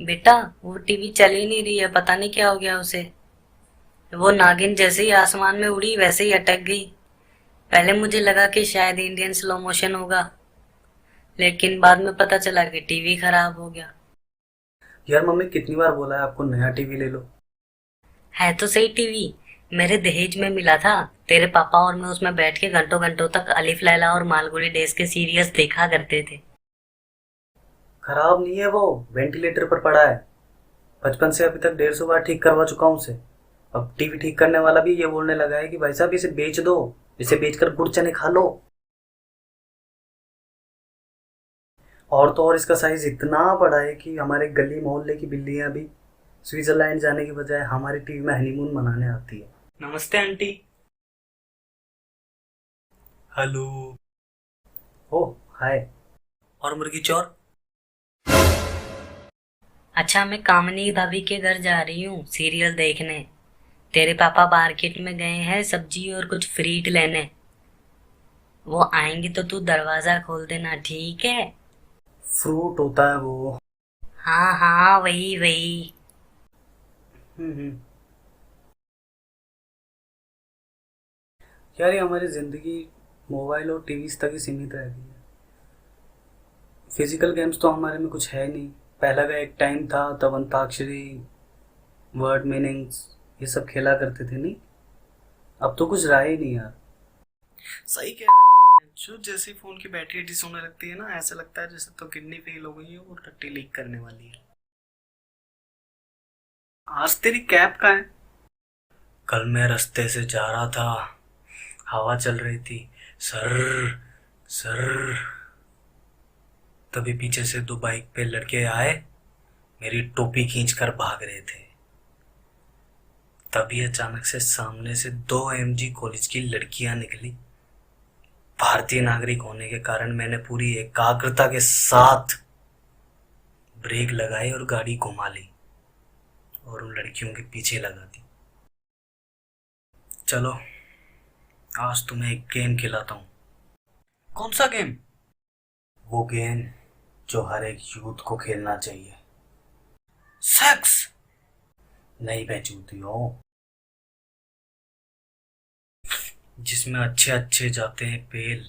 बेटा, वो टीवी चल ही नहीं रही है, पता नहीं क्या हो गया उसे। वो नागिन जैसे ही आसमान में उड़ी वैसे ही अटक गई। पहले मुझे लगा कि शायद इंडियन स्लो मोशन होगा, लेकिन बाद में पता चला कि टीवी खराब हो गया। यार मम्मी कितनी बार बोला है आपको नया टीवी ले लो। है तो सही टीवी, मेरे दहेज में मिला था। तेरे पापा और मैं उसमें बैठ के घंटों घंटों तक अलिफ लैला और मालगुडी डेज के सीरियल्स देखा करते थे। खराब नहीं है वो, वेंटिलेटर पर पड़ा है। बचपन से अभी तक 150 बार ठीक करवा चुका हूँ उसे। अब टीवी ठीक करने वाला भी ये बोलने लगा है कि भाई साहब इसे बेच दो, इसे बेचकर गुड़ चने खा लो। और तो और इसका साइज इतना बड़ा है कि हमारे गली मोहल्ले की बिल्लियां भी स्विट्जरलैंड जाने की बजाय हमारे टीवी में हनीमून मनाने आती है। नमस्ते आंटी। हेलो। ओह हाय। और मुर्गी चौर। अच्छा, मैं कामनी भाभी के घर जा रही हूँ सीरियल देखने। तेरे पापा मार्केट में गए हैं सब्जी और कुछ फ्रीट लेने। वो आएंगे तो तू दरवाजा खोल देना, ठीक है? फ्रूट होता है वो। हाँ हाँ, वही वही। हम्म। यार ये हमारी ज़िंदगी मोबाइल और टीवी तक ही सीमित रह गई है। फिजिकल गेम्स तो हमारे में कुछ है नहीं। पहला का एक टाइम था तब अंताक्षरी, वर्ड मीनिंग्स, ये सब खेला करते थे नहीं। अब तो कुछ रहा ही नहीं यार। सही कह रहे हैं। जो जैसे फोन की बैटरी डिस होने लगती है ना, ऐसा लगता है जैसे तो किडनी फेल हो गई है और टट्टी लीक करने वाली है। आज तेरी कैब कहाँ है? कल मैं रास्ते से जा रहा था, हवा चल रही थी, सर सर, तभी पीछे से दो बाइक पे लड़के आए, मेरी टोपी खींच कर भाग रहे थे। तभी अचानक से सामने से दो एमजी कॉलेज की लड़कियां निकली। भारतीय नागरिक होने के कारण मैंने पूरी एकाग्रता के साथ ब्रेक लगाई और गाड़ी घुमा ली और उन लड़कियों के पीछे लगा दी। चलो, आज तुम्हें एक गेम खिलाता हूँ। कौन सा गेम? वो गेम जो हर एक यूथ को खेलना चाहिए। सेक्स? नहीं बेचूती हो, जिसमें अच्छे अच्छे जाते हैं पेल,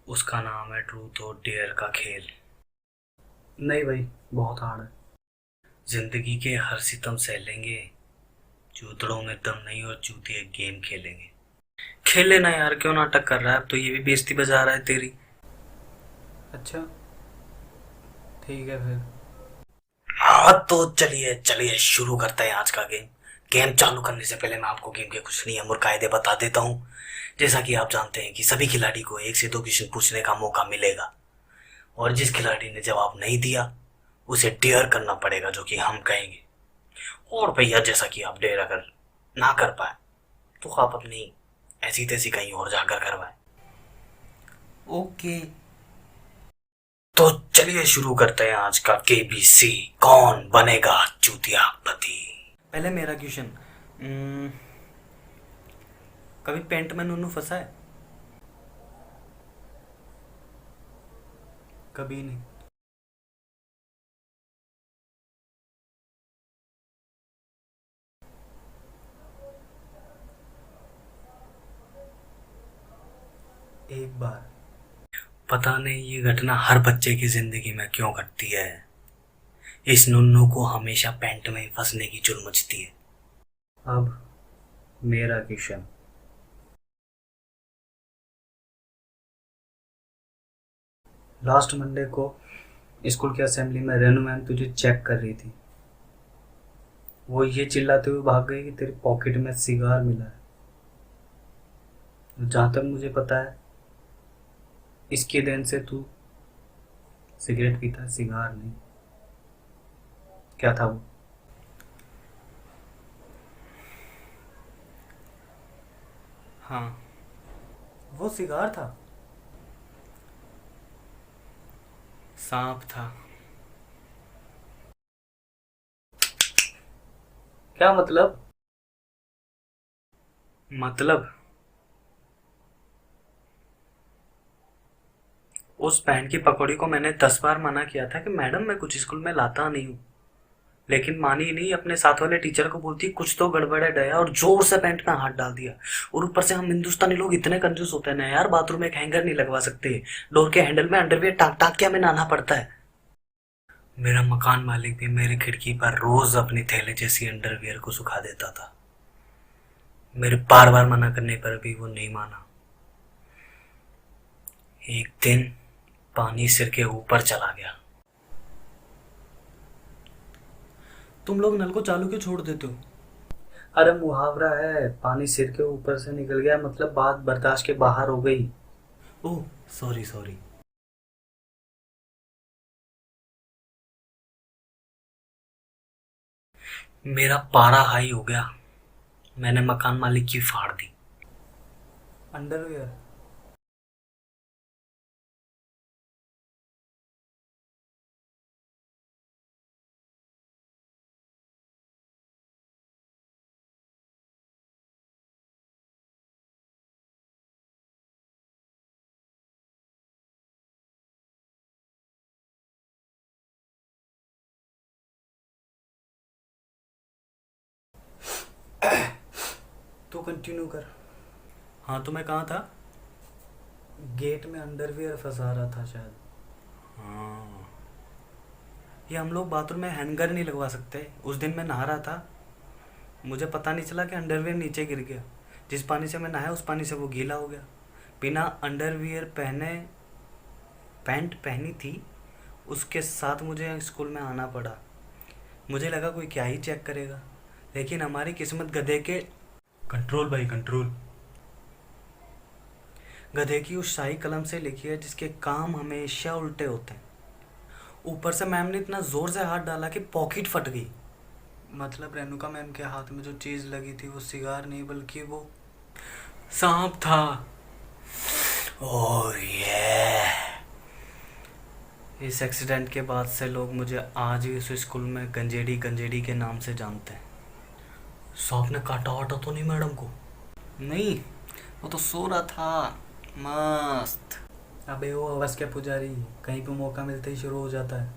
उसका नाम है ट्रूथ और डेयर का खेल। नहीं भाई, बहुत हार्ड है। जिंदगी के हर सितम सह लेंगे, जूतड़ों में दम नहीं और जूती एक गेम खेलेंगे। खेल लेना यार, क्यों नाटक कर रहा है? अब तो ये भी बेइज्जती बजा रहा है तेरी। अच्छा, ठीक है फिर। हाँ तो चलिए चलिए शुरू करते हैं आज का गेम। गेम चालू करने से पहले मैं आपको गेम के कुछ नियम और कायदे बता देता हूँ। जैसा कि आप जानते हैं कि सभी खिलाड़ी को एक से दो क्वेश्चन पूछने का मौका मिलेगा, और जिस खिलाड़ी ने जवाब नहीं दिया उसे डेयर करना पड़ेगा, जो कि हम कहेंगे। और भैया जैसा कि आप डेयर अगर ना कर पाए तो आप अपनी ऐसी तैसी कहीं और जाकर करवाएं। ओके। तो चलिए शुरू करते हैं आज का केबीसी, कौन बनेगा चूतिया पति। पहले मेरा क्वेश्चन। कभी पेंट में नूनू फंसा है? कभी नहीं। एक बार। पता नहीं ये घटना हर बच्चे की जिंदगी में क्यों घटती है। इस नुन्नू को हमेशा पैंट में फंसने की चुल मचती है। अब मेरा क्वेश्चन। लास्ट मंडे को स्कूल की असेंबली में रेनू मैम तुझे चेक कर रही थी। वो ये चिल्लाते हुए भाग गई कि तेरी पॉकेट में सिगार मिला है। जहाँ तक मुझे पता है इसके देन से तू सिगरेट पीता है, सिगार नहीं। क्या था वो? हाँ, वो सिगार था। सांप था। क्या मतलब? मतलब उस बहन की पकौड़ी को मैंने 10 बार मना किया था कि मैडम मैं कुछ स्कूल में लाता नहीं हूँ। लेकिन मानी नहीं, अपने साथ वाले टीचर को बोलती कुछ तो गड़बड़ है दया, और जोर से पैंट में हाथ डाल दिया। और ऊपर से हम हिंदुस्तानी लोग इतने कंजूस होते हैं ना यार, बाथरूम में एक हैंगर नहीं लगवा सकते, डोर के हैंडल में अंडरवियर टाक टाक के हमें नहाना पड़ता है। मेरा मकान मालिक भी मेरी खिड़की पर रोज अपनी थैले जैसी अंडरवियर को सुखा देता था। मेरे बार बार मना करने पर भी वो नहीं माना। एक दिन पानी सिर के ऊपर चला गया। तुम लोग नल को चालू क्यों छोड़ देते हो? अरे मुहावरा है, पानी सिर के ऊपर से निकल गया मतलब बात बर्दाश्त के बाहर हो गई। ओह, सॉरी सॉरी। मेरा पारा हाई हो गया। मैंने मकान मालिक की फाड़ दी। अंडरवियर। तो कंटिन्यू कर। हाँ, तो मैं कहाँ था? गेट में अंडरवियर फंसा रहा था शायद। हाँ, ये हम लोग बाथरूम में हैंगर नहीं लगवा सकते। उस दिन मैं नहा रहा था, मुझे पता नहीं चला कि अंडरवियर नीचे गिर गया। जिस पानी से मैं नहाया उस पानी से वो गीला हो गया। बिना अंडरवियर पहने पैंट पहनी थी, उसके साथ मुझे स्कूल में आना पड़ा। मुझे लगा कोई क्या ही चेक करेगा, लेकिन हमारी किस्मत गधे के कंट्रोल भाई कंट्रोल, गधे की उस शाही कलम से लिखी है जिसके काम हमेशा उल्टे होते हैं। ऊपर से मैम ने इतना जोर से हाथ डाला कि पॉकेट फट गई। मतलब रेणुका मैम के हाथ में जो चीज लगी थी वो सिगार नहीं बल्कि वो सांप था। ओह ये, इस एक्सीडेंट के बाद से लोग मुझे आज भी उस स्कूल में गंजेड़ी गंजेड़ी के नाम से जानते हैं। सांप ने काटा वाटा तो नहीं मैडम को? नहीं, वो तो सो रहा था मस्त। अबे वो अवस के पुजारी, कहीं पे मौका मिलते ही शुरू हो जाता है।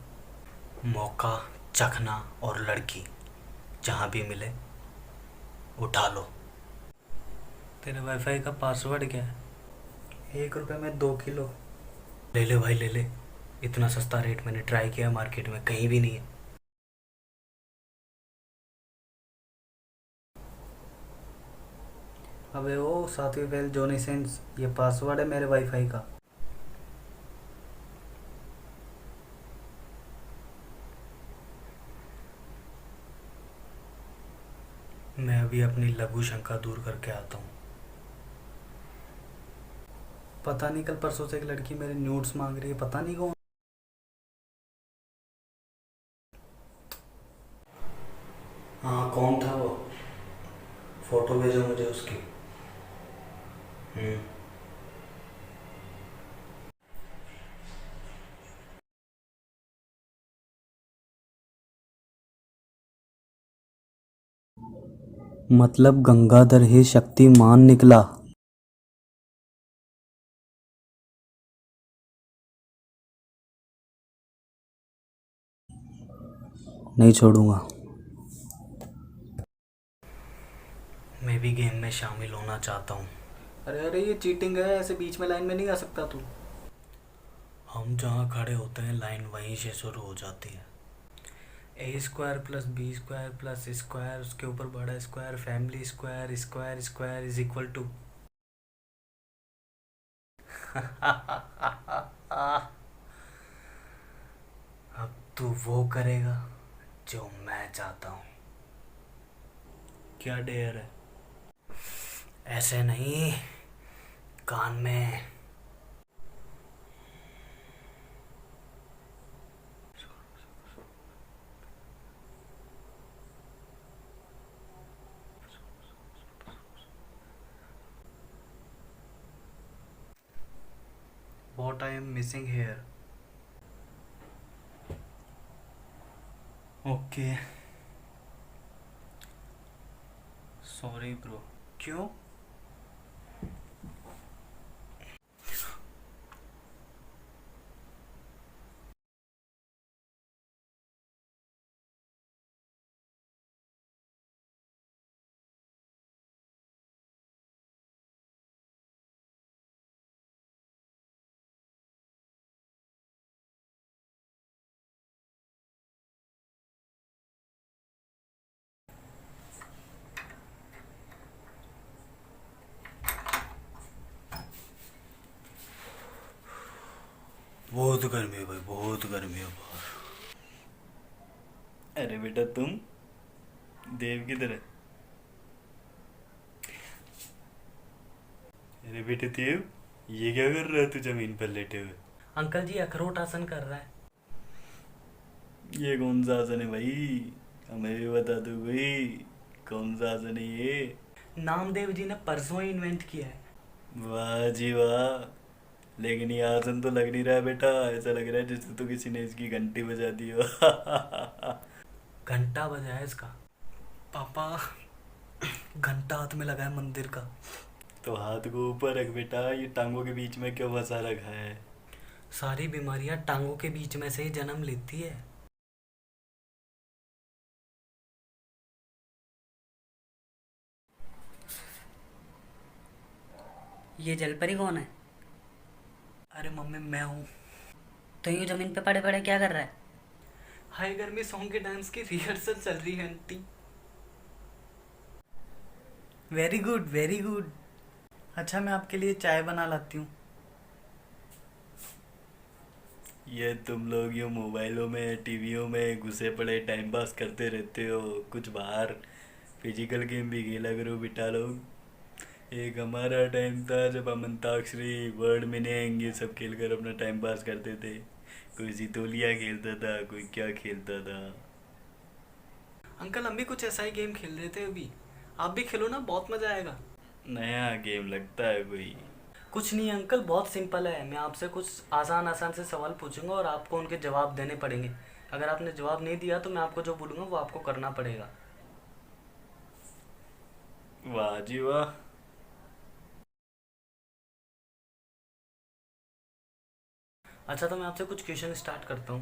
मौका, चखना और लड़की, जहाँ भी मिले उठा लो। तेरे वाईफाई का पासवर्ड क्या है? 1 रुपये में 2 किलो। ले ले भाई ले ले, इतना सस्ता रेट मैंने ट्राई किया मार्केट में कहीं भी नहीं है। अबे ओ सातवीं फेल जॉनी सेंस, ये पासवर्ड है मेरे वाईफाई का। मैं अभी अपनी लघु शंका दूर करके आता हूँ। पता नहीं कल परसों से एक लड़की मेरे न्यूड्स मांग रही है, पता नहीं कौन। हाँ, कौन था वो? फोटो भेजो मुझे उसकी। हम्म। मतलब गंगाधर ही शक्तिमान निकला। नहीं छोड़ूंगा। मैं भी गेम में शामिल होना चाहता हूँ। अरे अरे ये चीटिंग है, ऐसे बीच में लाइन में नहीं आ सकता तू। हम जहाँ खड़े होते हैं लाइन वहीं से शुरू हो जाती है। A² plus B² plus square, उसके ऊपर बड़ा square, family square, square square is equal to अब तू वो करेगा जो मैं चाहता हूँ। क्या डेयर है? ऐसे नहीं, कान में। What I am missing here? Okay. Sorry bro. क्यों? बहुत गर्मी है भाई, बहुत गर्मी है बाहर। अरे बेटा तुम, देव किधर है? अरे बेटे देव, ये क्या कर रहा है तू जमीन पर लेटे हुए? अंकल जी अखरोट आसन कर रहा है। ये कौन सा आसन है भाई? हमें भी बता दो भाई, कौन सा आसन है ये? नामदेव जी ने परसों ही इन्वेंट किया है। वाह जी वाह। लेकिन ये आसन तो लग नहीं रहा है बेटा, ऐसा लग रहा है जैसे तो किसी ने इसकी घंटी बजा दी हो। घंटा बजा है इसका। पापा, घंटा हाथ में लगा है मंदिर का। तो हाथ को ऊपर रख बेटा, ये टांगों के बीच में क्यों फंसा रखा है? सारी बीमारियां टांगों के बीच में से ही जन्म लेती है। ये जलपरी कौन है? अरे मम्मी मैं हूँ। तो यूं जमीन पे पड़े पड़े क्या कर रहा है? हाय गर्मी सॉन्ग के डांस की रिहर्सल चल रही है aunty. Very good very good. अच्छा मैं आपके लिए चाय बना लाती हूँ। ये तुम लोग यूँ मोबाइलों में टीवियों में घुसे पड़े टाइम पास करते रहते हो, कुछ बाहर फिजिकल गेम भी खेला करो बेटा लोग। एक हमारा टाइम था जब हम अंताक्षरी, वर्ड मीनिंग ये सब खेल कर अपना टाइम पास करते थे। कोई सितोलिया खेलता था, कोई क्या खेलता था। अंकल हम भी कुछ ऐसा ही गेम खेल रहे थे अभी। आप भी खेलो ना, बहुत मजा आएगा। नया गेम लगता है कोई? कुछ नहीं अंकल, बहुत सिंपल है। मैं आपसे कुछ आसान आसान से सवाल पूछूंगा और आपको उनके जवाब देने पड़ेंगे। अगर आपने जवाब नहीं दिया तो मैं आपको जो बोलूँगा वो आपको करना पड़ेगा। वाह जी वाह। अच्छा तो मैं आपसे कुछ क्वेश्चन स्टार्ट करता हूँ।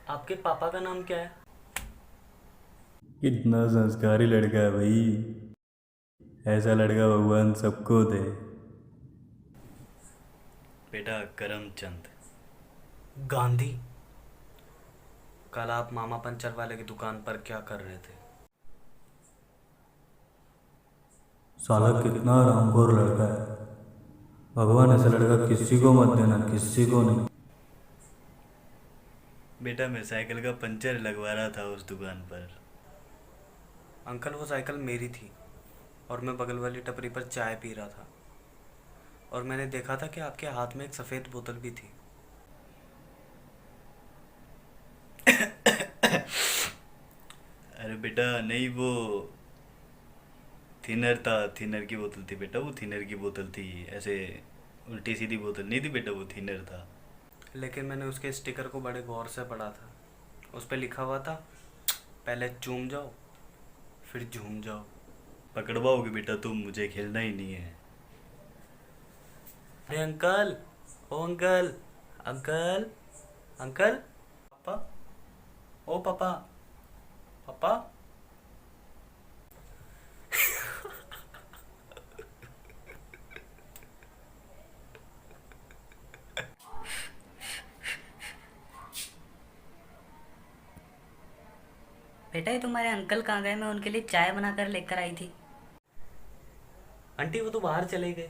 आपके पापा का नाम क्या है? कितना संस्कारी लड़का है भाई, ऐसा लड़का भगवान सबको दे। बेटा करमचंद। गांधी। कल आप मामा पंचर वाले की दुकान पर क्या कर रहे थे? साला कितना हरामखोर लड़का है, भगवान ऐसा लड़का किसी को मत देना, किसी को नहीं। बेटा मैं साइकिल का पंचर लगवा रहा था उस दुकान पर। अंकल वो साइकिल मेरी थी और मैं बगल वाली टपरी पर चाय पी रहा था और मैंने देखा था कि आपके हाथ में एक सफ़ेद बोतल भी थी। अरे बेटा नहीं, वो थिनर था, थिनर की बोतल थी बेटा, वो थिनर की बोतल थी। ऐसे उल्टी सीधी बोतल नहीं थी बेटा, वो थिनर था। लेकिन मैंने उसके स्टिकर को बड़े गौर से पढ़ा था। उस पर लिखा हुआ था, पहले चूम जाओ फिर झूम जाओ। पकड़वाओगे बेटा तुम, मुझे खेलना ही नहीं है। अरे अंकल, ओ अंकल, अंकल, अंकल, पापा, ओ पापा, पापा। बेटा ये तुम्हारे अंकल कहाँ गए? मैं उनके लिए चाय बनाकर लेकर आई थी। आंटी वो तो बाहर चले गए,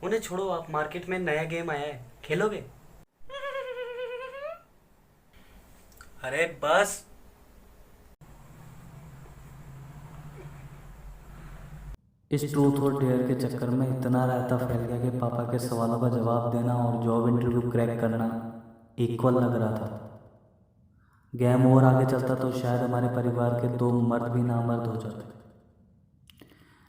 उन्हें छोड़ो। आप, मार्केट में नया गेम आया है, खेलोगे? अरे बस। इस ट्रूथ और डेयर के चक्कर में इतना रायता फैल गया कि पापा के सवालों का जवाब देना और जॉब इंटरव्यू क्रैक करना इक्वल लग रहा था। गेम और आगे चलता तो शायद हमारे परिवार के 2 मर्द भी नामर्द हो जाते।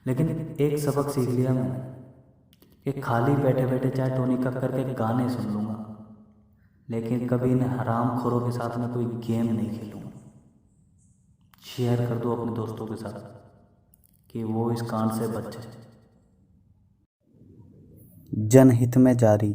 लेकिन एक सबक सीख लिया मैंने कि खाली बैठे बैठे चाहे टोनी कक्कर के गाने सुन लूँगा, लेकिन कभी इन हराम खोरों के साथ में कोई गेम नहीं खेलूँगा। शेयर कर दो अपने दोस्तों के साथ कि वो इस कांड से बच जाए। जनहित में जारी।